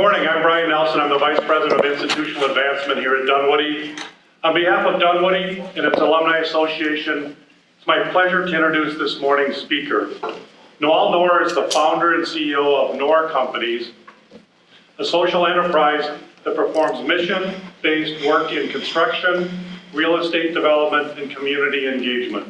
morning, I'm Brian Nelson. I'm the Vice President of Institutional Advancement here at Dunwoody. On behalf of Dunwoody and its Alumni Association, it's my pleasure to introduce this morning's speaker. Nawal Noor is the founder and CEO of Noor Companies, a social enterprise that performs mission-based work in construction, real estate development, and community engagement.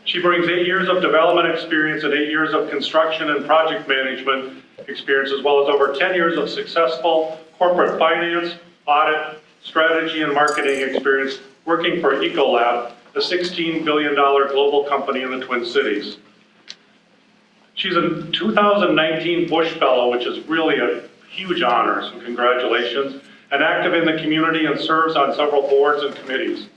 She brings 8 years of development experience and 8 years of construction and project management experience, as well as over 10 years of successful corporate finance, audit, strategy, and marketing experience working for Ecolab, a $16 billion global company in the Twin Cities. She's a 2019 Bush Fellow, which is really a huge honor, so congratulations, and active in the community and serves on several boards and committees.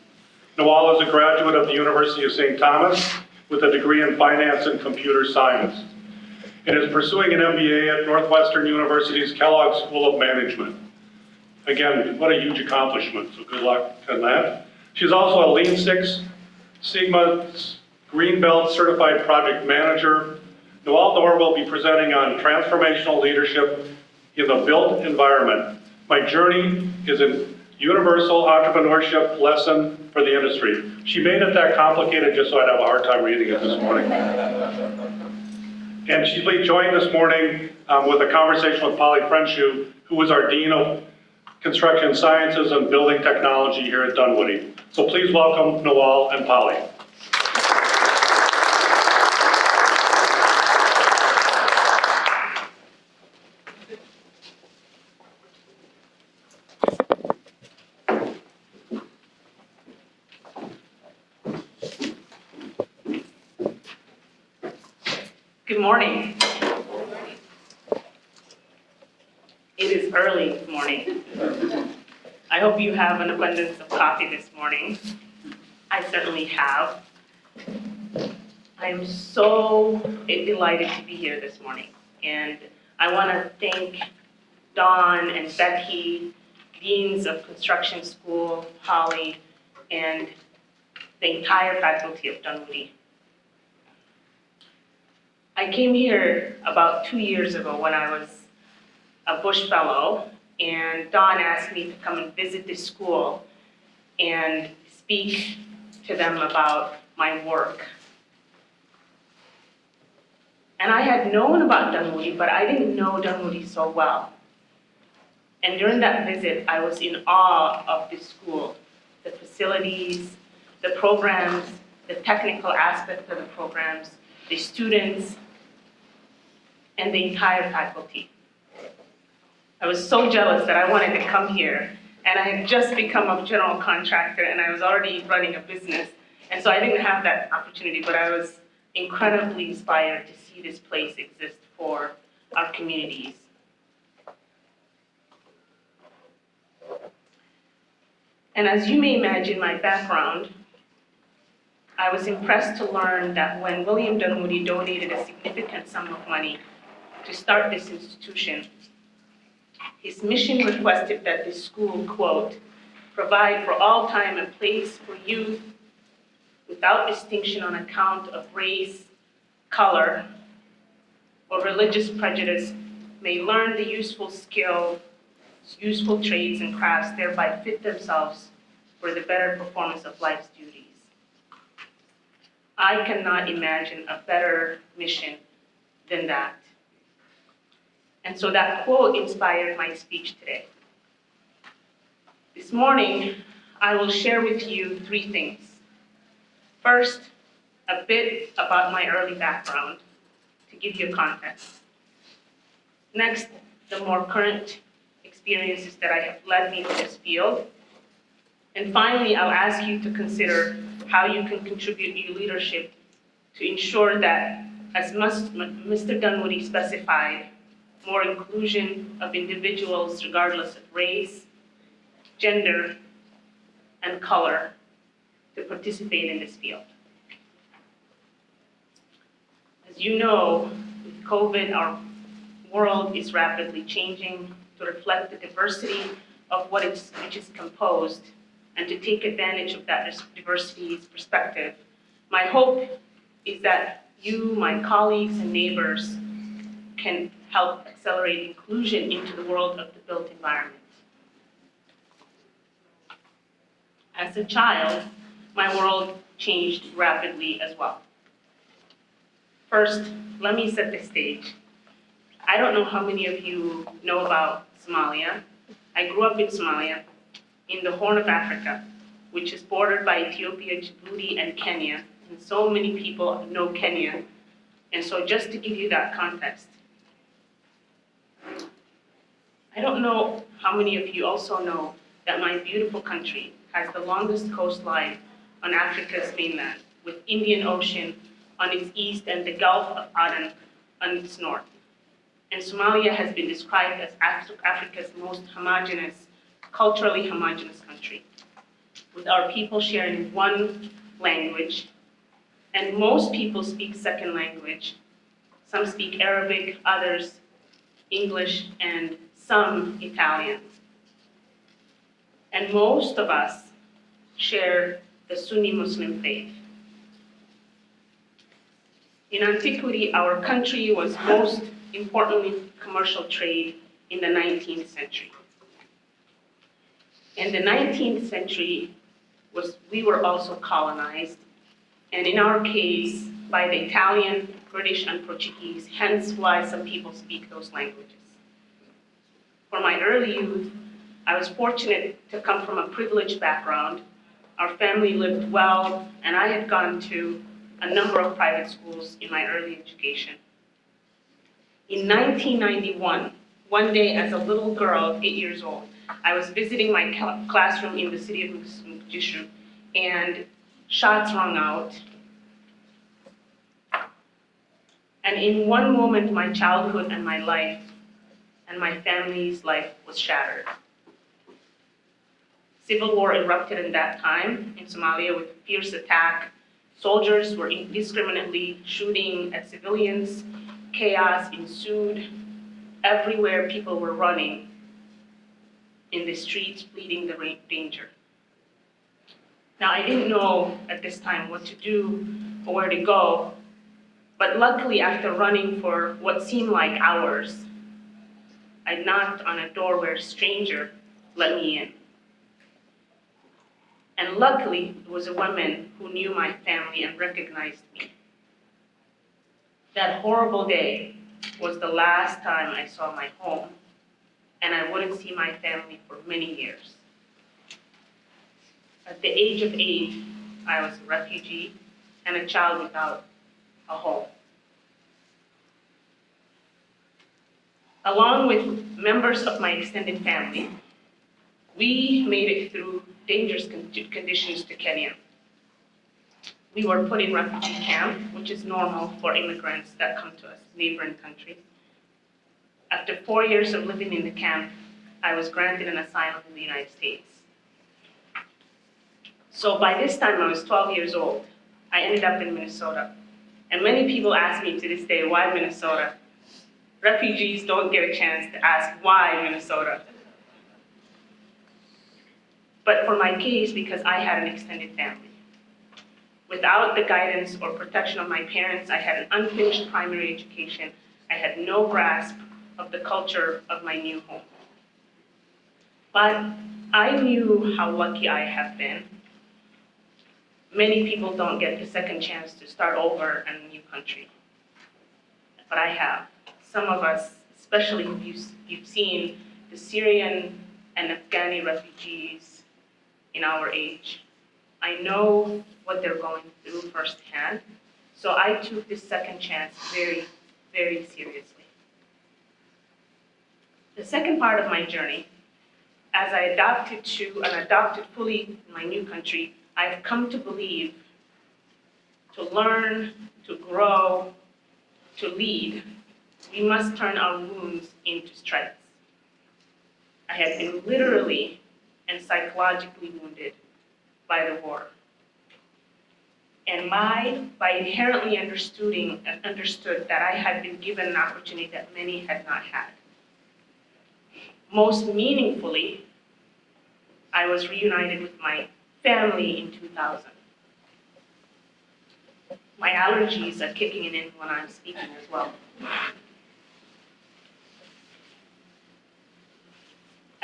Nawal is a graduate of the University of St. Thomas with a degree in finance and computer science, and is pursuing an MBA at Northwestern University's Kellogg School of Management. Again, what a huge accomplishment, so good luck on that. She's also a Lean Six Sigma Green Belt Certified Project Manager. Nawal Noor will be presenting on transformational leadership in the built environment. My journey is a universal entrepreneurship lesson for the industry. She made it that complicated just so I'd have a hard time reading it this morning. And she's joined this morning with a conversation with Polly Frenshu, who is our Dean of Construction Sciences and Building Technology here at Dunwoody. So please welcome Nawal and Polly. Good morning. It is early morning. I hope you have an abundance of coffee this morning. I certainly have. I am so delighted to be here this morning. And I want to thank Dawn and Becky, Deans of Construction School, Holly, and the entire faculty of Dunwoody. I came here about 2 years ago when I was a Bush Fellow, and Dawn asked me to come and visit the school and speak to them about my work. And I had known about Dunwoody, but I didn't know Dunwoody so well. And during that visit, I was in awe of the school, the facilities, the programs, the technical aspect of the programs, the students, and the entire faculty. I was so jealous that I wanted to come here, and I had just become a general contractor and I was already running a business, and so I didn't have that opportunity, but I was incredibly inspired to see this place exist for our communities. And as you may imagine my background, I was impressed to learn that when William Dunwoody donated a significant sum of money to start this institution, his mission requested that this school, quote, provide for all time and place for youth without distinction on account of race, color, or religious prejudice may learn the useful skills, useful trades and crafts, thereby fit themselves for the better performance of life's duties. I cannot imagine a better mission than that. And so that quote inspired my speech today. This morning, I will share with you 3 things. First, a bit about my early background to give you context. Next, the more current experiences that have led me to this field. And finally, I'll ask you to consider how you can contribute your leadership to ensure that, as Mr. Dunwoody specified, more inclusion of individuals regardless of race, gender, and color to participate in this field. As you know, with COVID, our world is rapidly changing to reflect the diversity of which is composed, and to take advantage of that diversity's perspective. My hope is that you, my colleagues and neighbors, can help accelerate inclusion into the world of the built environment. As a child, my world changed rapidly as well. First, let me set the stage. I don't know how many of you know about Somalia. I grew up in Somalia, in the Horn of Africa, which is bordered by Ethiopia, Djibouti, and Kenya. And so many people know Kenya. And so just to give you that context, I don't know how many of you also know that my beautiful country has the longest coastline on Africa's mainland, with Indian Ocean on its east and the Gulf of Aden on its north. And Somalia has been described as Africa's most culturally homogeneous country, with our people sharing one language, and most people speak second language. Some speak Arabic, others English, and some Italian. And most of us share the Sunni Muslim faith. In antiquity, our country was most importantly commercial trade in the 19th century. In the 19th century, we were also colonized, and in our case, by the Italian, British, and Portuguese, hence why some people speak those languages. For my early youth, I was fortunate to come from a privileged background. Our family lived well, and I had gone to a number of private schools in my early education. In 1991, one day as a little girl, 8 years old, I was visiting my classroom in the city of Mogadishu, and shots rang out. And in one moment, my childhood and my life and my family's life was shattered. Civil war erupted in that time in Somalia with fierce attack. Soldiers were indiscriminately shooting at civilians. Chaos ensued. Everywhere people were running in the streets, pleading the danger. Now, I didn't know at this time what to do or where to go, but luckily, after running for what seemed like hours, I knocked on a door where a stranger let me in. And luckily, it was a woman who knew my family and recognized me. That horrible day was the last time I saw my home, and I wouldn't see my family for many years. At the age of 8, I was a refugee and a child without a home. Along with members of my extended family, we made it through dangerous conditions to Kenya. We were put in refugee camp, which is normal for immigrants that come to us, neighboring country. After 4 years of living in the camp, I was granted an asylum in the United States. So by this time, I was 12 years old. I ended up in Minnesota. And many people ask me to this day, why Minnesota? Refugees don't get a chance to ask why Minnesota. But for my case, because I had an extended family. Without the guidance or protection of my parents, I had an unfinished primary education. I had no grasp of the culture of my new home. But I knew how lucky I have been. Many people don't get the second chance to start over in a new country. But I have. Some of us, especially if you've seen the Syrian and Afghani refugees in our age, I know what they're going through firsthand. So I took this second chance very, very seriously. The second part of my journey, as I adopted fully in my new country, I've come to believe, to learn, to grow, to lead, we must turn our wounds into strengths. I have been literally and psychologically wounded by the war. And by inherently understood that I had been given an opportunity that many had not had. Most meaningfully, I was reunited with my family in 2000. My allergies are kicking in when I'm speaking as well.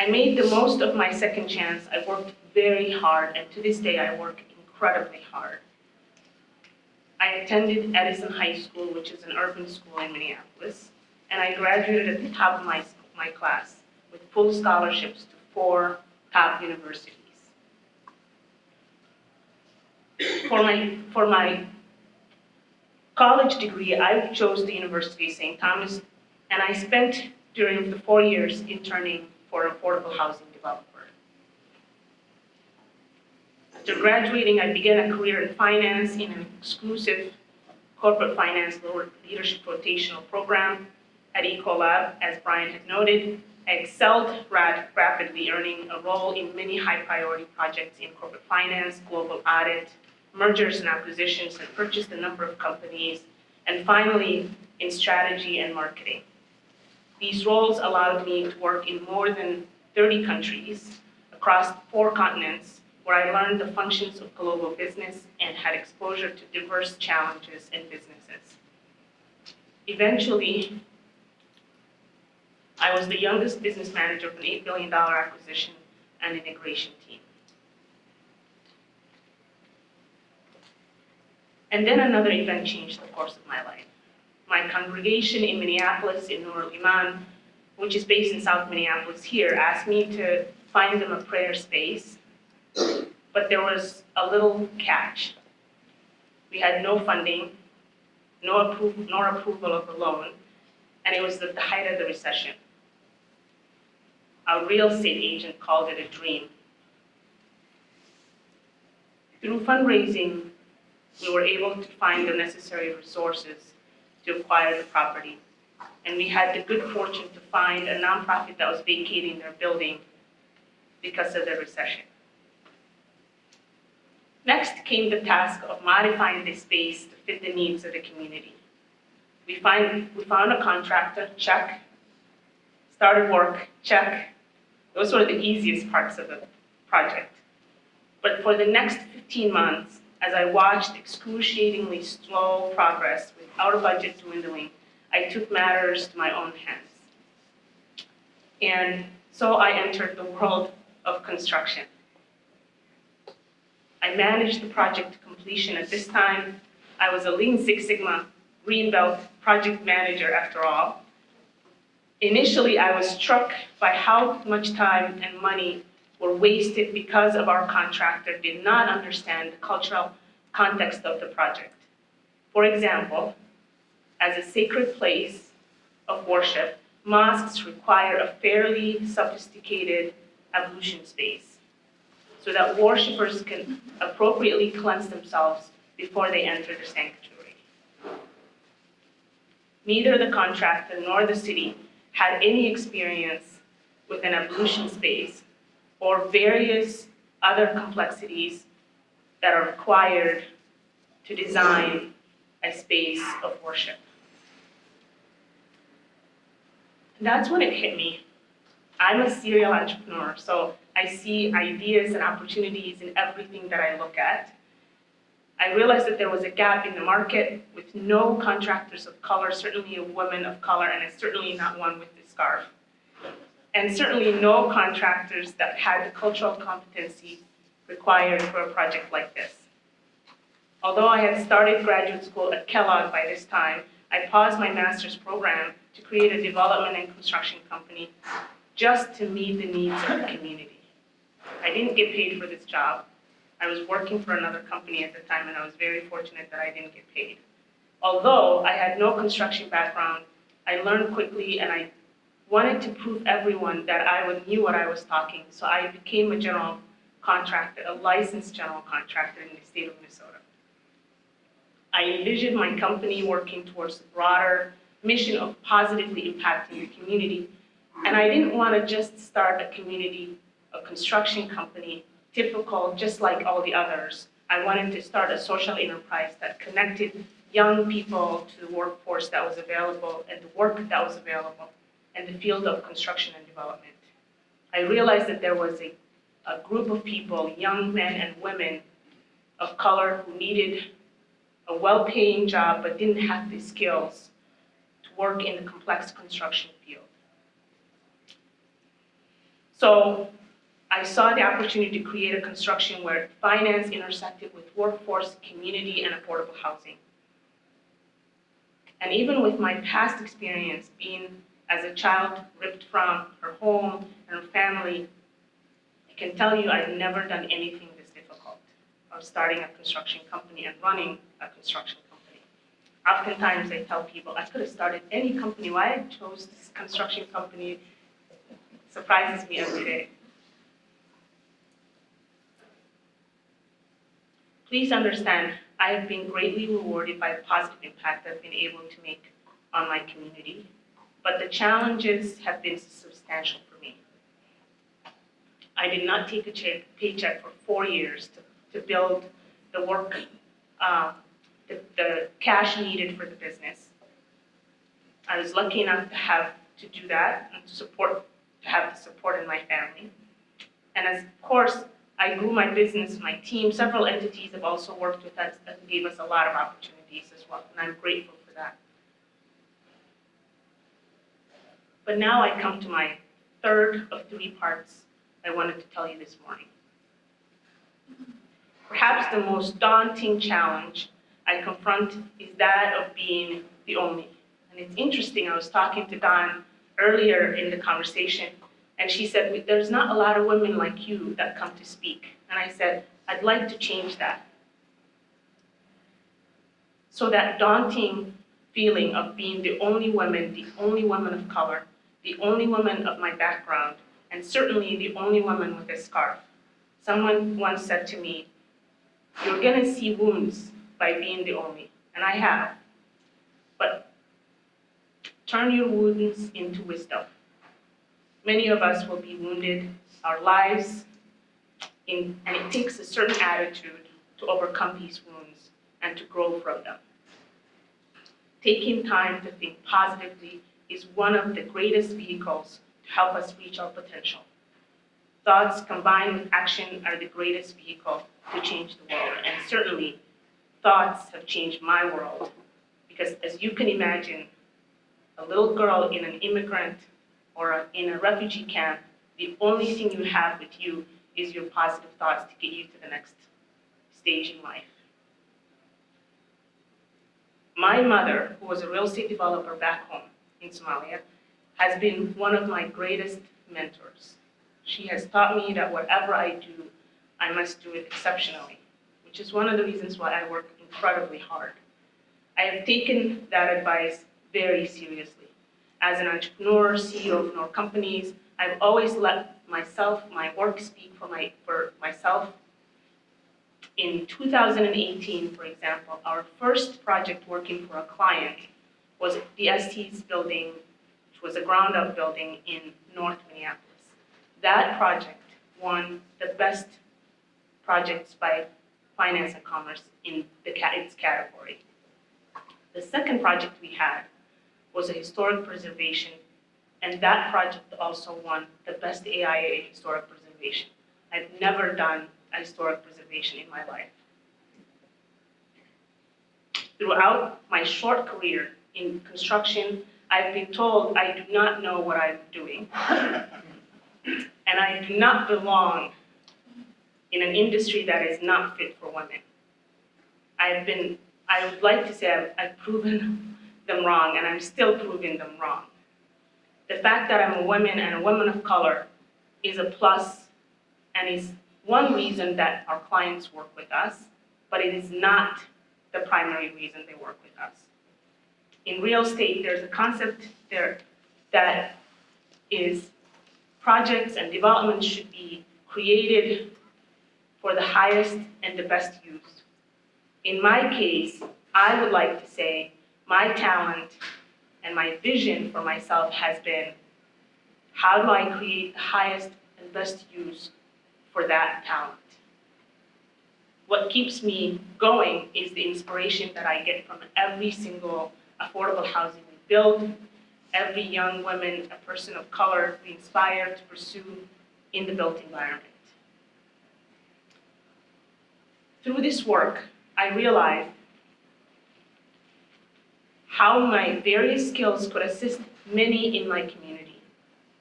I made the most of my second chance. I worked very hard, and to this day I work incredibly hard. I attended Edison High School, which is an urban school in Minneapolis, and I graduated at the top of my class with full scholarships to 4 top universities. For my college degree, I chose the University of St. Thomas, and I spent during the 4 years interning for an affordable housing developer. After graduating, I began a career in finance in an exclusive corporate finance leadership rotational program at Ecolab. As Brian had noted, I excelled rapidly, earning a role in many high-priority projects in corporate finance, global audit, mergers and acquisitions, and purchased a number of companies, and finally, in strategy and marketing. These roles allowed me to work in more than 30 countries across 4 continents, where I learned the functions of global business and had exposure to diverse challenges and businesses. Eventually, I was the youngest business manager of an $8 billion acquisition and integration team. And then another event changed the course of my life. My congregation in Minneapolis, in Nurul-Iman, which is based in South Minneapolis here, asked me to find them a prayer space, but there was a little catch. We had no funding, nor approval of the loan, and it was at the height of the recession. Our real estate agent called it a dream. Through fundraising, we were able to find the necessary resources to acquire the property. And we had the good fortune to find a nonprofit that was vacating their building because of the recession. Next came the task of modifying the space to fit the needs of the community. We found a contractor, check. Started work, check. Those were the easiest parts of the project. But for the next 15 months, as I watched excruciatingly slow progress with our budget dwindling, I took matters to my own hands. And so I entered the world of construction. I managed the project to completion. At this time, I was a Lean Six Sigma Green Belt project manager after all. Initially, I was struck by how much time and money were wasted because of our contractor did not understand the cultural context of the project. For example, as a sacred place of worship, mosques require a fairly sophisticated ablution space so that worshipers can appropriately cleanse themselves before they enter the sanctuary. Neither the contractor nor the city had any experience with an ablution space or various other complexities that are required to design a space of worship. And that's when it hit me. I'm a serial entrepreneur, so I see ideas and opportunities in everything that I look at. I realized that there was a gap in the market with no contractors of color, certainly a woman of color, and certainly not one with a scarf. And certainly no contractors that had the cultural competency required for a project like this. Although I had started graduate school at Kellogg by this time, I paused my master's program to create a development and construction company just to meet the needs of the community. I didn't get paid for this job. I was working for another company at the time, and I was very fortunate that I didn't get paid. Although I had no construction background, I learned quickly, and I wanted to prove everyone that I knew what I was talking, so I became a general contractor, a licensed general contractor in the state of Minnesota. I envisioned my company working towards the broader mission of positively impacting the community, and I didn't want to just start a construction company, typical, just like all the others. I wanted to start a social enterprise that connected young people to the workforce that was available and the work that was available in the field of construction and development. I realized that there was a group of people, young men and women of color, who needed a well-paying job but didn't have the skills to work in the complex construction field. So I saw the opportunity to create a construction where finance intersected with workforce, community, and affordable housing. And even with my past experience being as a child ripped from her home and her family, I can tell you I've never done anything this difficult, of starting a construction company and running a construction company. Oftentimes I tell people, I could have started any company. Why I chose this construction company surprises me every day. Please understand, I have been greatly rewarded by the positive impact I've been able to make on my community, but the challenges have been substantial for me. I did not take a paycheck for 4 years to build the work, the cash needed for the business. I was lucky enough to do that and to have the support in my family. And of course, I grew my business, my team, several entities have also worked with us and gave us a lot of opportunities as well, and I'm grateful for that. But now I come to my third of 3 parts I wanted to tell you this morning. Perhaps the most daunting challenge I confront is that of being the only. And it's interesting, I was talking to Dawn earlier in the conversation, and she said, there's not a lot of women like you that come to speak. And I said, I'd like to change that. So that daunting feeling of being the only woman of color, the only woman of my background, and certainly the only woman with a scarf. Someone once said to me, you're gonna see wounds by being the only, and I have. But turn your wounds into wisdom. Many of us will be wounded our lives, and it takes a certain attitude to overcome these wounds and to grow from them. Taking time to think positively is one of the greatest vehicles to help us reach our potential. Thoughts combined with action are the greatest vehicle to change the world, and certainly thoughts have changed my world, because as you can imagine, a little girl in an immigrant or in a refugee camp, the only thing you have with you is your positive thoughts to get you to the next stage in life. My mother, who was a real estate developer back home in Somalia, has been one of my greatest mentors. She has taught me that whatever I do, I must do it exceptionally, which is one of the reasons why I work incredibly hard. I have taken that advice very seriously. As an entrepreneur, CEO of Noor companies, I've always let my work speak for myself. In 2018, for example, our first project working for a client was the ST's building, which was a ground-up building in North Minneapolis. That project won the best projects by Finance and Commerce in its category. The second project we had was a historic preservation, and that project also won the best AIA historic preservation. I've never done a historic preservation in my life. Throughout my short career in construction, I've been told I do not know what I'm doing, and I do not belong in an industry that is not fit for women. I would like to say I've proven them wrong, and I'm still proving them wrong. The fact that I'm a woman and a woman of color is a plus and is one reason that our clients work with us, but it is not the primary reason they work with us. In real estate, there's a concept there that is projects and developments should be created for the highest and the best use. In my case, I would like to say my talent and my vision for myself has been, how do I create the highest and best use for that talent? What keeps me going is the inspiration that I get from every single affordable housing we build, every young woman, a person of color we inspire to pursue in the built environment. Through this work, I realized how my various skills could assist many in my community.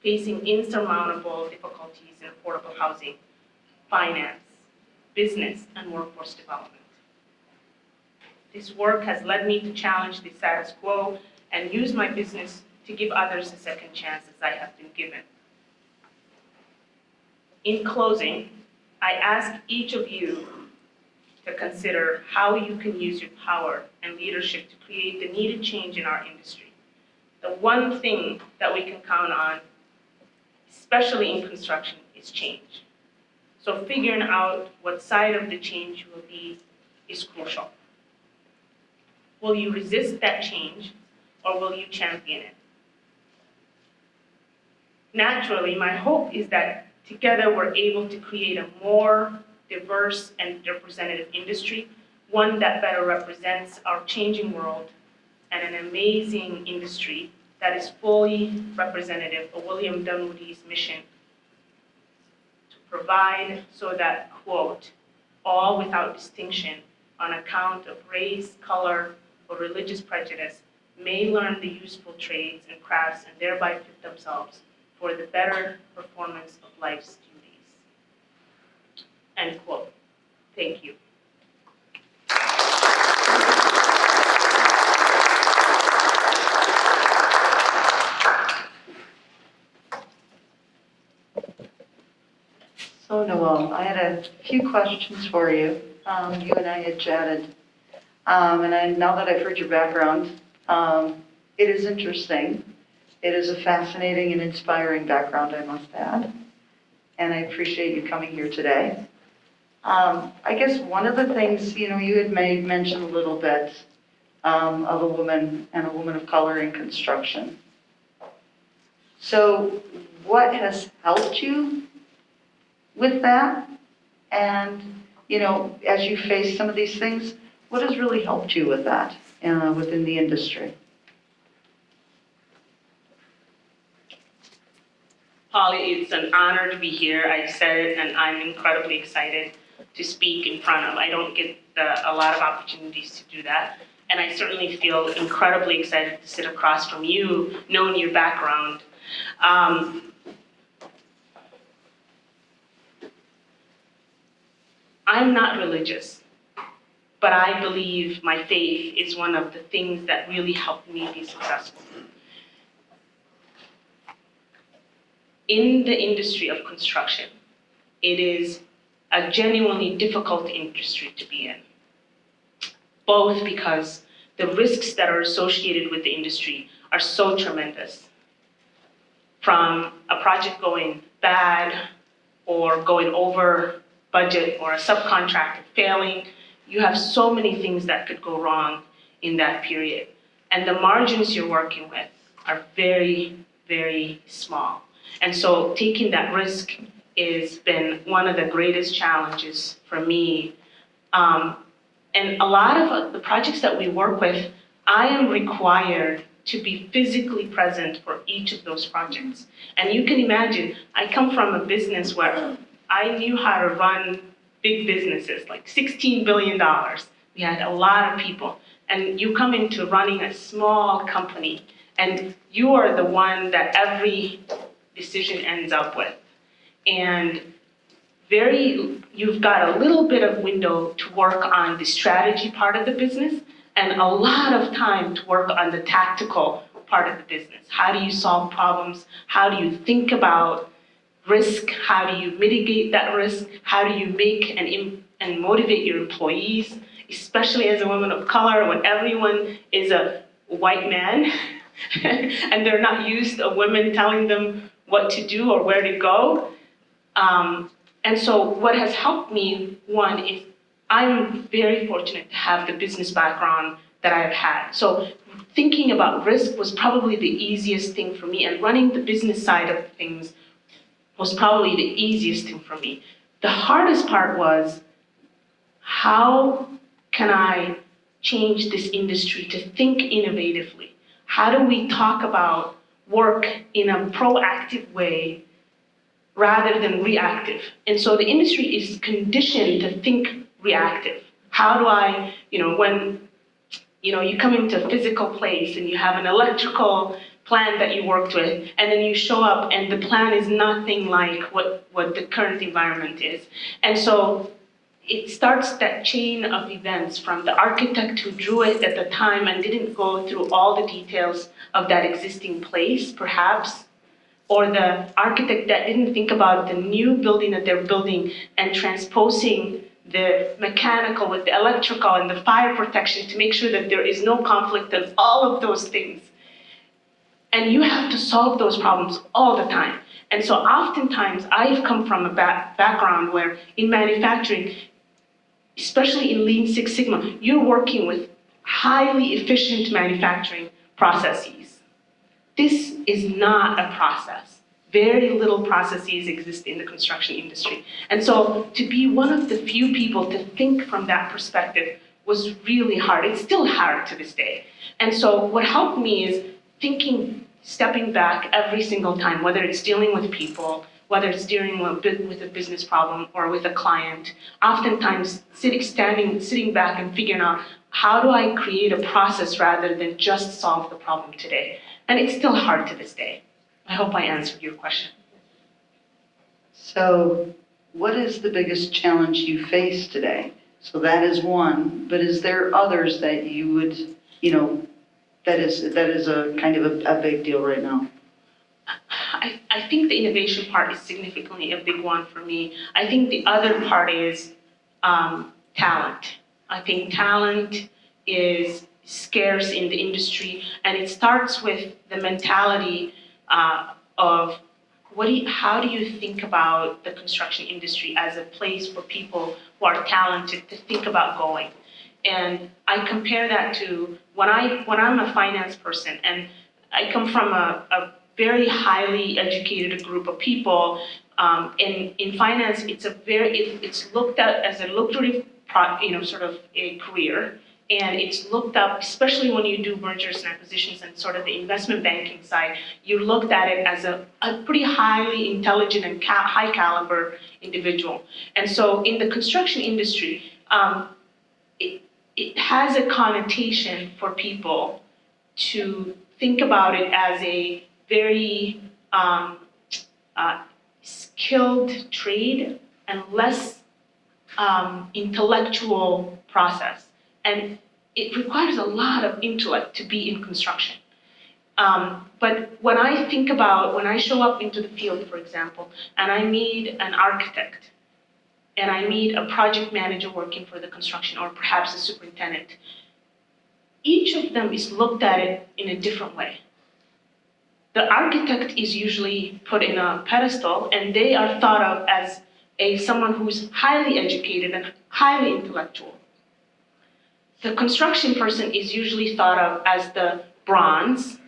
facing insurmountable difficulties in affordable housing, finance, business, and workforce development. This work has led me to challenge the status quo and use my business to give others a second chance as I have been given. In closing, I ask each of you to consider how you can use your power and leadership to create the needed change in our industry. The one thing that we can count on, especially in construction, is change. So figuring out what side of the change you will be is crucial. Will you resist that change, or will you champion it? Naturally, my hope is that together we're able to create a more diverse and representative industry, one that better represents our changing world, and an amazing industry that is fully representative of William Dunwoody's mission to provide so that, quote, all without distinction on account of race, color, or religious prejudice may learn the useful trades and crafts and thereby fit themselves for the better performance of life's duties. End quote. Thank you. So Nawal, I had a few questions for you. You and I had chatted. Now that I've heard your background, it is interesting. It is a fascinating and inspiring background, I must add. And I appreciate you coming here today. I guess one of the things, you had made mention a little bit of a woman and a woman of color in construction. So what has helped you with that? And, as you face some of these things, what has really helped you with that within the industry? Polly, it's an honor to be here. I said it, and I'm incredibly excited to speak in front of. I don't get a lot of opportunities to do that, and I certainly feel incredibly excited to sit across from you, knowing your background. I'm not religious, but I believe my faith is one of the things that really helped me be successful. In the industry of construction, it is a genuinely difficult industry to be in, both because the risks that are associated with the industry are so tremendous. From a project going bad or going over budget or a subcontractor failing, you have so many things that could go wrong in that period. And the margins you're working with are very, very small. And so taking that risk has been one of the greatest challenges for me. And a lot of the projects that we work with, I am required to be physically present for each of those projects. And you can imagine, I come from a business where I knew how to run big businesses, like $16 billion. We had a lot of people. And you come into running a small company, and you are the one that every decision ends up with. And you've got a little bit of window to work on the strategy part of the business, and a lot of time to work on the tactical part of the business. How do you solve problems? How do you think about risk? How do you mitigate that risk? How do you make and motivate your employees, especially as a woman of color, when everyone is a white man and they're not used to women telling them what to do or where to go. And so what has helped me, one, is I'm very fortunate to have the business background that I've had. So thinking about risk was probably the easiest thing for me, and running the business side of things was probably the easiest thing for me. The hardest part was, how can I change this industry to think innovatively? How do we talk about work in a proactive way rather than reactive? And so the industry is conditioned to think reactive. How do I, when you come into a physical place and you have an electrical plan that you worked with, and then you show up and the plan is nothing like what the current environment is. And so it starts that chain of events from the architect who drew it at the time and didn't go through all the details of that existing place, perhaps, or the architect that didn't think about the new building that they're building and transposing the mechanical with the electrical and the fire protection to make sure that there is no conflict and all of those things. And you have to solve those problems all the time. And so oftentimes I've come from a background where in manufacturing, especially in Lean Six Sigma, you're working with highly efficient manufacturing processes. This is not a process. Very little processes exist in the construction industry. And so to be one of the few people to think from that perspective was really hard. It's still hard to this day. And so what helped me is thinking, stepping back every single time, whether it's dealing with people, whether it's dealing with a business problem or with a client, oftentimes sitting back and figuring out, how do I create a process rather than just solve the problem today? And it's still hard to this day. I hope I answered your question. So what is the biggest challenge you face today? So that is one, but is there others that you would, that is a kind of a big deal right now? I think the innovation part is significantly a big one for me. I think the other part is talent. I think talent is scarce in the industry, and it starts with the mentality of how do you think about the construction industry as a place for people who are talented to think about going. And I compare that to when I'm a finance person, and I come from a very highly educated group of people. In finance, it's looked at as a lucrative, sort of a career, and it's looked up, especially when you do mergers and acquisitions and sort of the investment banking side. You looked at it as a pretty highly intelligent and high caliber individual. And so in the construction industry, it has a connotation for people to think about it as a very skilled trade and less intellectual process. And it requires a lot of intellect to be in construction. But when I show up into the field, for example, and I meet an architect, and I meet a project manager working for the construction, or perhaps a superintendent, each of them is looked at it in a different way. The architect is usually put in a pedestal, and they are thought of as someone who's highly educated and highly intellectual. The construction person is usually thought of as the bronze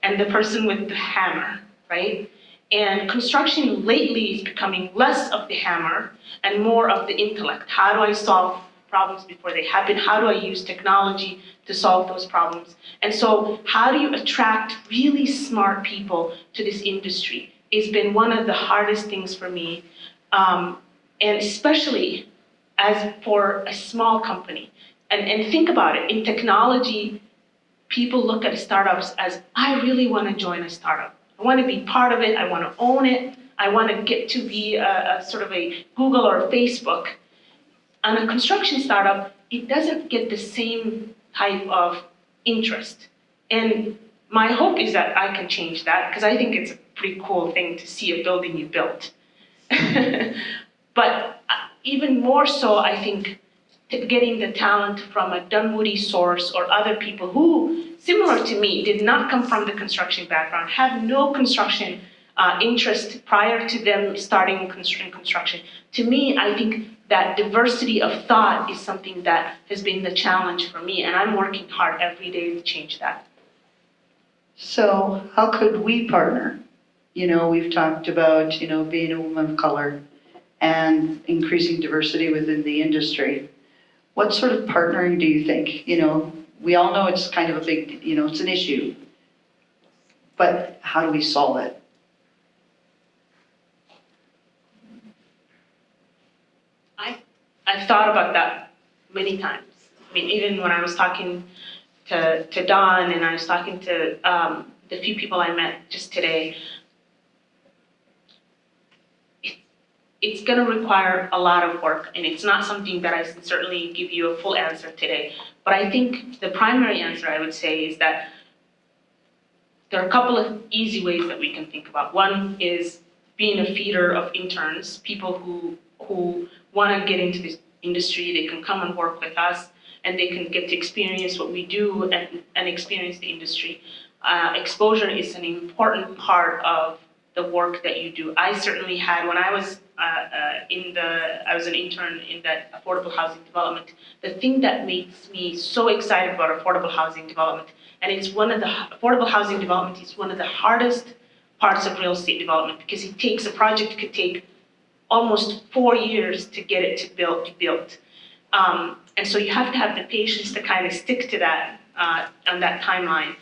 and the person with the hammer, right? And construction lately is becoming less of the hammer and more of the intellect. How do I solve problems before they happen? How do I use technology to solve those problems? And so how do you attract really smart people to this industry? It's been one of the hardest things for me, and especially as for a small company. And think about it, in technology, people look at startups as, I really want to join a startup. I want to be part of it, I want to own it, I want to get to be a sort of a Google or Facebook. On a construction startup, it doesn't get the same type of interest. And my hope is that I can change that, because I think it's a pretty cool thing to see a building you built. But even more so, I think, getting the talent from a Dunwoody source or other people who, similar to me, did not come from the construction background, have no construction interest prior to them starting construction. To me, I think that diversity of thought is something that has been the challenge for me, and I'm working hard every day to change that. So how could we partner? We've talked about, being a woman of color and increasing diversity within the industry. What sort of partnering do you think? We all know it's kind of a big, it's an issue, but how do we solve it? I've thought about that many times. I mean, even when I was talking to Don and I was talking to the few people I met just today, it's gonna require a lot of work, and it's not something that I can certainly give you a full answer today. But I think the primary answer I would say is that there are a couple of easy ways that we can think about. One is being a feeder of interns, people who wanna get into this industry, they can come and work with us, and they can get to experience what we do and experience the industry. Exposure is an important part of the work that you do. I certainly had, when I was I was an intern in that affordable housing development, the thing that makes me so excited about affordable housing development, and it's affordable housing development is one of the hardest parts of real estate development, because a project could take almost 4 years to get it to built. And so you have to have the patience to kind of stick to that on that timeline.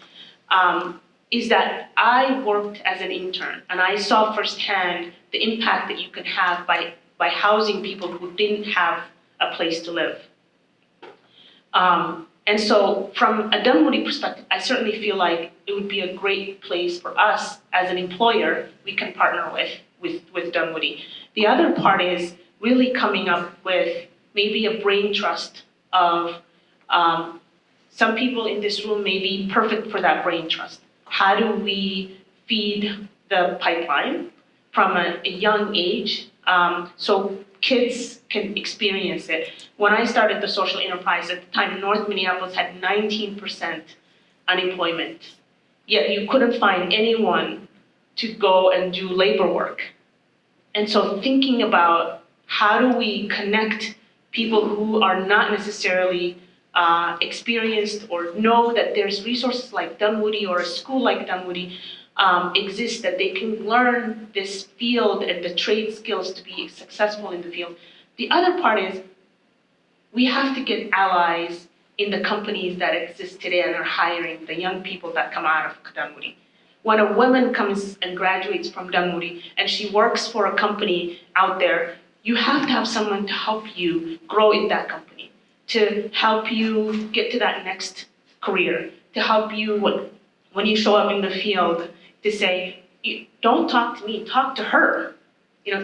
Is that I worked as an intern, and I saw firsthand the impact that you can have by housing people who didn't have a place to live. And so from a Dunwoody perspective, I certainly feel like it would be a great place for us as an employer we can partner with Dunwoody. The other part is really coming up with maybe a brain trust of some people in this room may be perfect for that brain trust. How do we feed the pipeline from a young age so kids can experience it? When I started the social enterprise at the time, North Minneapolis had 19% unemployment, yet you couldn't find anyone to go and do labor work. And so thinking about how do we connect people who are not necessarily experienced or know that there's resources like Dunwoody or a school like Dunwoody exists, that they can learn this field and the trade skills to be successful in the field. The other part is we have to get allies in the companies that exist today and are hiring the young people that come out of Dunwoody. When a woman comes and graduates from Dunwoody and she works for a company out there, you have to have someone to help you grow in that company, to help you get to that next career, to help you when you show up in the field, to say, don't talk to me, talk to her.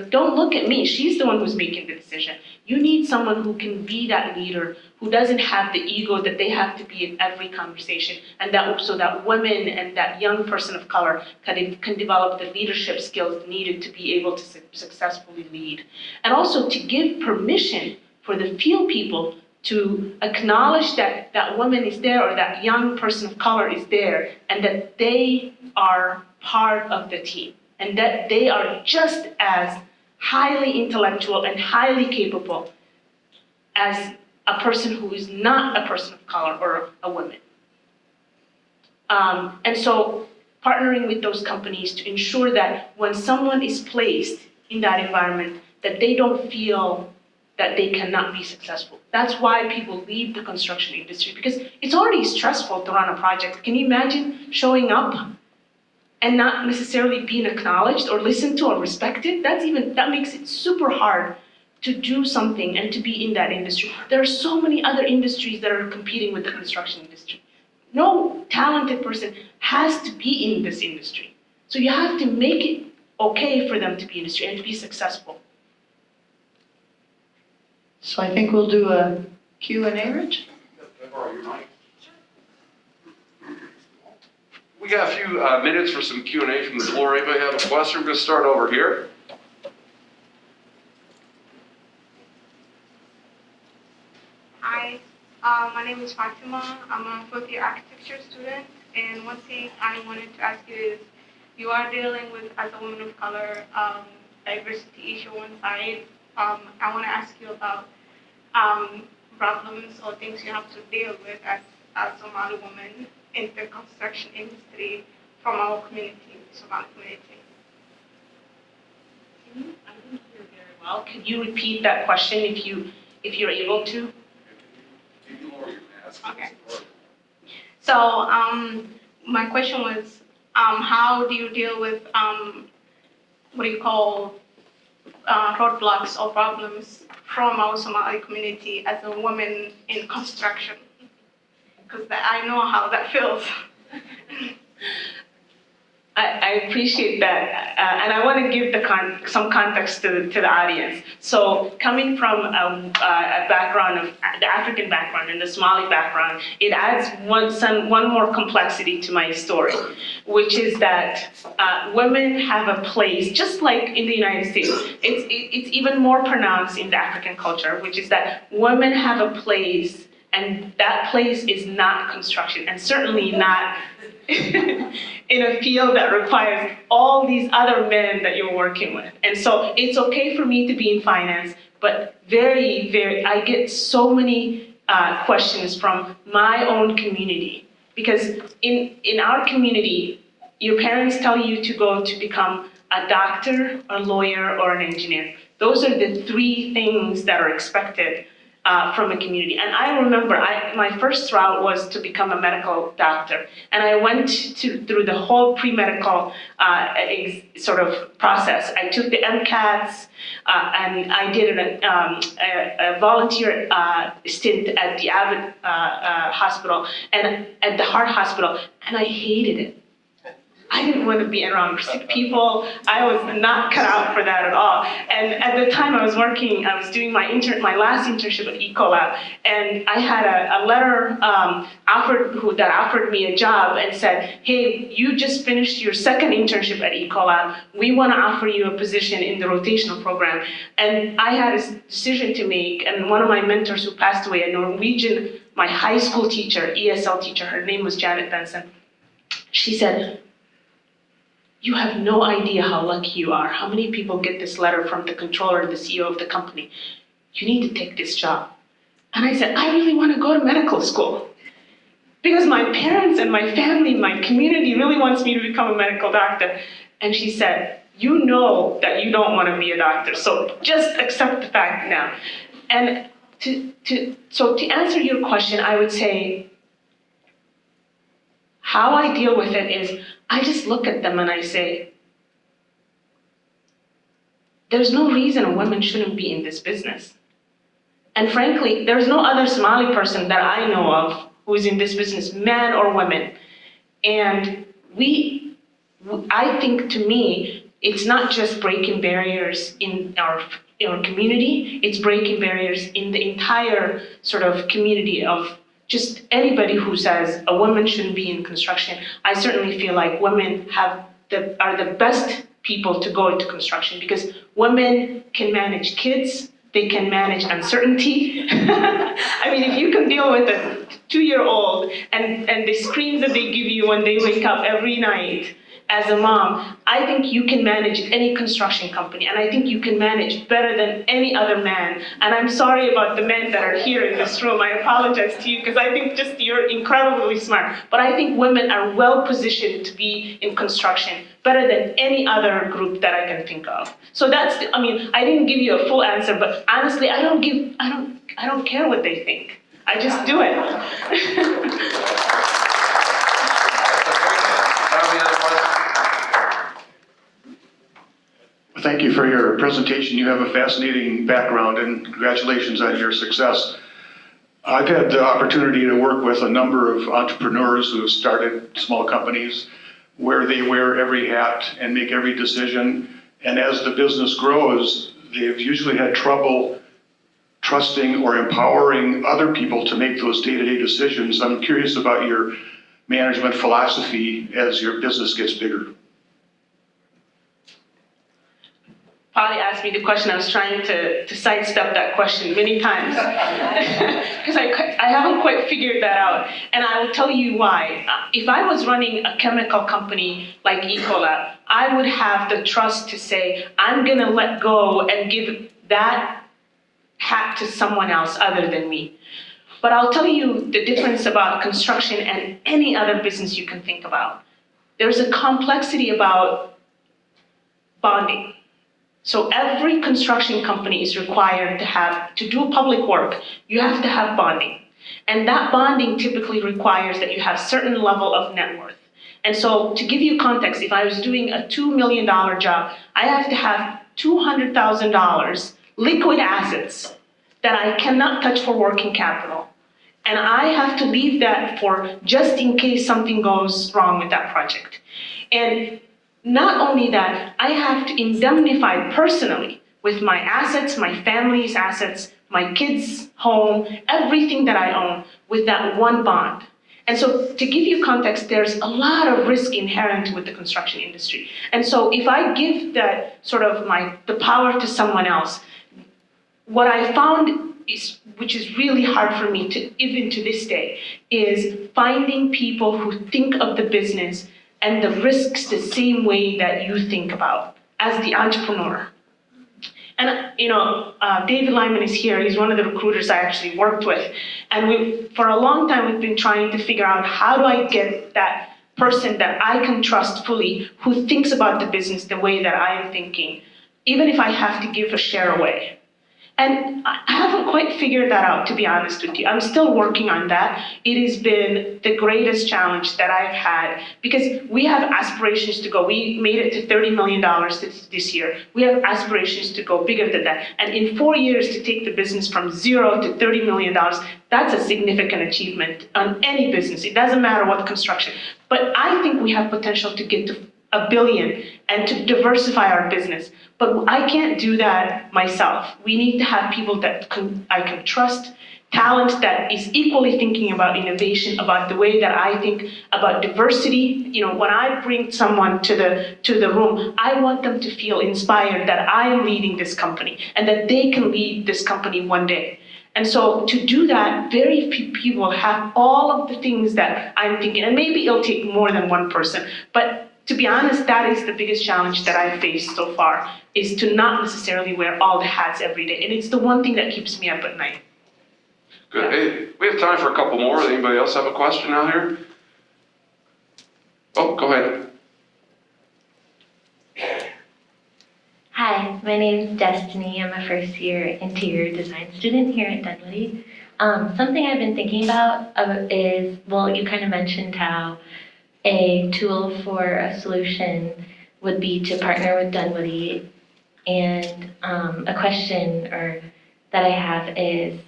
Don't look at me, she's the one who's making the decision. You need someone who can be that leader, who doesn't have the ego that they have to be in every conversation, and so that women and that young person of color can develop the leadership skills needed to be able to successfully lead. And also to give permission for the field people to acknowledge that that woman is there or that young person of color is there, and that they are part of the team, and that they are just as highly intellectual and highly capable as a person who is not a person of color or a woman. And so partnering with those companies to ensure that when someone is placed in that environment, that they don't feel that they cannot be successful. That's why people leave the construction industry, because it's already stressful to run a project. Can you imagine showing up and not necessarily being acknowledged or listened to or respected? That makes it super hard to do something and to be in that industry. There are so many other industries that are competing with the construction industry. No talented person has to be in this industry. So you have to make it okay for them to be in industry and to be successful. So I think we'll do a Q&A, Rich? We got a few minutes for some Q&A from the floor. Anybody have a question? We're going to start over here. Hi, my name is Fatima. I'm a fourth-year architecture student, and one thing I wanted to ask you is, you are dealing with, as a woman of color, diversity issue on one side. I want to ask you about problems or things you have to deal with as a Somali woman in the construction industry from our community, Somali community. I didn't hear very well. Could you repeat that question if you're able to? Okay. So my question was, how do you deal with what do you call roadblocks or problems from our Somali community as a woman in construction? Because I know how that feels. I appreciate that, and I want to give some context to the audience. So, coming from a background of the African background and the Somali background, it adds one more complexity to my story, which is that women have a place, just like in the United States. It's even more pronounced in the African culture, which is that women have a place, and that place is not construction, and certainly not in a field that requires all these other men that you're working with. And so it's okay for me to be in finance, but I get so many questions from my own community. Because in our community, your parents tell you to go to become a doctor, a lawyer, or an engineer. Those are the three things that are expected from a community. And I remember my first route was to become a medical doctor. And I went through the whole pre-medical sort of process. I took the MCATs and I did a volunteer stint at the Abbott Hospital and at the Heart Hospital, and I hated it. I didn't want to be around sick people. I was not cut out for that at all. And at the time I was doing my last internship at Ecolab, and I had a letter that offered me a job and said, hey, you just finished your second internship at Ecolab. We want to offer you a position in the rotational program. And I had a decision to make, and one of my mentors who passed away, a Norwegian, my high school teacher, ESL teacher, her name was Janet Benson. She said, you have no idea how lucky you are. How many people get this letter from the controller, the CEO of the company? You need to take this job. And I said, I really want to go to medical school because my parents and my family, my community really wants me to become a medical doctor. And she said, you know that you don't want to be a doctor, so just accept the fact now. And so to answer your question, I would say, how I deal with it is, I just look at them and I say, there's no reason a woman shouldn't be in this business. And frankly, there's no other Somali person that I know of who's in this business, man or woman. And I think, to me, it's not just breaking barriers in our community, it's breaking barriers in the entire sort of community of just anybody who says a woman shouldn't be in construction. I certainly feel like women are the best people to go into construction because women can manage kids, they can manage uncertainty. I mean, if you can deal with a 2-year-old and the screams that they give you when they wake up every night as a mom, I think you can manage any construction company, and I think you can manage better than any other man. And I'm sorry about the men that are here in this room. I apologize to you because I think just you're incredibly smart. But I think women are well positioned to be in construction better than any other group that I can think of. So I didn't give you a full answer, but honestly, I don't care what they think. I just do it. Thank you for your presentation. You have a fascinating background, and congratulations on your success. I've had the opportunity to work with a number of entrepreneurs who have started small companies where they wear every hat and make every decision. And as the business grows, they've usually had trouble trusting or empowering other people to make those day-to-day decisions. I'm curious about your management philosophy as your business gets bigger. Polly asked me the question. I was trying to sidestep that question many times because I haven't quite figured that out. And I will tell you why. If I was running a chemical company like Ecolab, I would have the trust to say, I'm going to let go and give that hat to someone else other than me. But I'll tell you the difference about construction and any other business you can think about. There's a complexity about bonding. So every construction company is required to do public work, you have to have bonding. And that bonding typically requires that you have certain level of net worth. And so to give you context, if I was doing a $2 million job, I have to have $200,000 liquid assets that I cannot touch for working capital. And I have to leave that for just in case something goes wrong with that project. And not only that, I have to indemnify personally with my assets, my family's assets, my kids' home, everything that I own with that one bond. And so to give you context, there's a lot of risk inherent with the construction industry. And so if I give that sort of the power to someone else, what I found is, which is really hard for me to, even to this day, is finding people who think of the business and the risks the same way that you think about as the entrepreneur. And David Lyman is here. He's one of the recruiters I actually worked with. And for a long time, we've been trying to figure out how do I get that person that I can trust fully, who thinks about the business the way that I am thinking, even if I have to give a share away. And I haven't quite figured that out, to be honest with you. I'm still working on that. It has been the greatest challenge that I've had because we have aspirations to go. We made it to $30 million this year. We have aspirations to go bigger than that. And in 4 years to take the business from 0 to $30 million, that's a significant achievement on any business. It doesn't matter what construction. But I think we have potential to get to $1 billion and to diversify our business. But I can't do that myself. We need to have people that I can trust, talent that is equally thinking about innovation, about the way that I think about diversity. When I bring someone to the room, I want them to feel inspired that I am leading this company and that they can lead this company one day. And so to do that, very few people have all of the things that I'm thinking, and maybe it'll take more than one person, but to be honest, that is the biggest challenge that I've faced so far, is to not necessarily wear all the hats every day. And it's the one thing that keeps me up at night. Good. Hey, we have time for a couple more. Anybody else have a question out here? Oh, go ahead. Hi, my name is Destiny. I'm a first-year interior design student here at Dunwoody. Something I've been thinking about is, well, you kind of mentioned how a tool for a solution would be to partner with Dunwoody. And a question that I have is,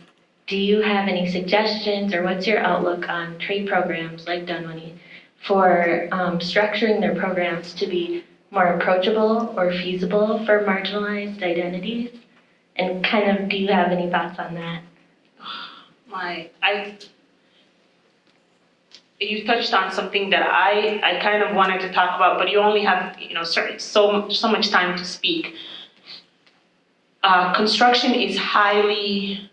do you have any suggestions or what's your outlook on trade programs like Dunwoody for structuring their programs to be more approachable or feasible for marginalized identities? And kind of, do you have any thoughts on that? You touched on something that I kind of wanted to talk about, but you only have so much time to speak. Construction is highly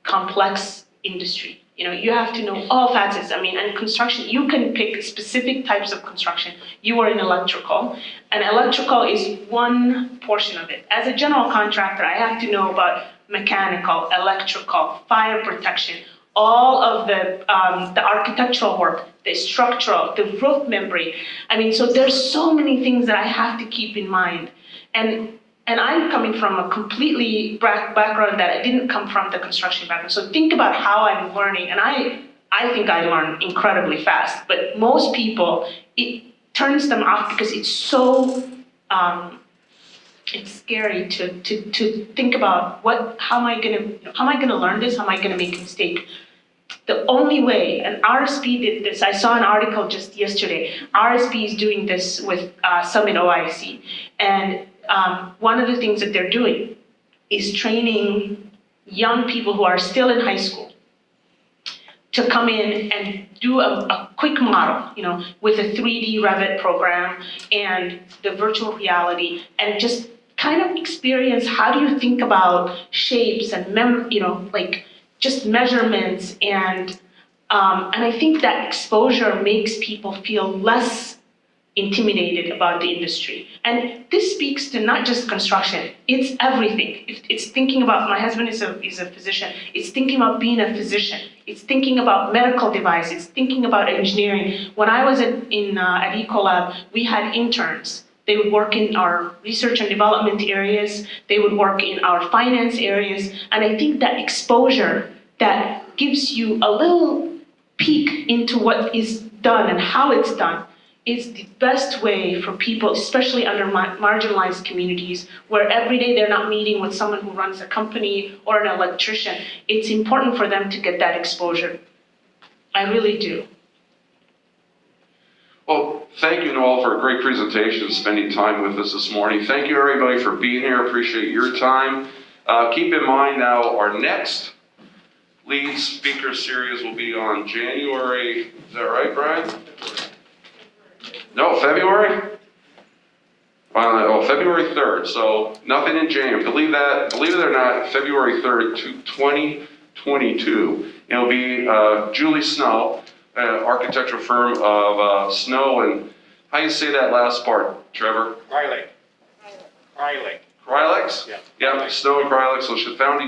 complex industry. You have to know all facets. And construction, you can pick specific types of construction. You are in electrical, and electrical is one portion of it. As a general contractor, I have to know about mechanical, electrical, fire protection, all of the architectural work, the structural, the roof membrane. So there's so many things that I have to keep in mind. And I'm coming from a completely background that I didn't come from the construction background. So think about how I'm learning. And I think I learn incredibly fast. But most people, it turns them off because it's so, it's scary to think about how am I gonna learn this? How am I gonna make a mistake? The only way, and RSP did this, I saw an article just yesterday, RSP is doing this with Summit OIC. And one of the things that they're doing is training young people who are still in high school to come in and do a quick model, with a 3D Revit program and the virtual reality, and just kind of experience how do you think about shapes and just measurements, and I think that exposure makes people feel less intimidated about the industry. And this speaks to not just construction, it's everything. It's thinking about, my husband is a physician, it's thinking about being a physician, it's thinking about medical devices, it's thinking about engineering. When I was at Ecolab, we had interns. They would work in our research and development areas. They would work in our finance areas. And I think that exposure that gives you a little peek into what is done and how it's done is the best way for people, especially under marginalized communities, where every day they're not meeting with someone who runs a company or an electrician. It's important for them to get that exposure. I really do. Well, thank you, Noel, for a great presentation and spending time with us this morning. Thank you, everybody, for being here. Appreciate your time. Keep in mind now, our next lead speaker series will be on January, is that right, Brian? No, February? February 3rd, so nothing in January. Believe it or not, February 3rd, 2022. It'll be Julie Snow, an architectural firm of Snow and, how you say that last part, Trevor? Riley. Krylex? Yeah. Yeah, Snow and Krylex, so she's founding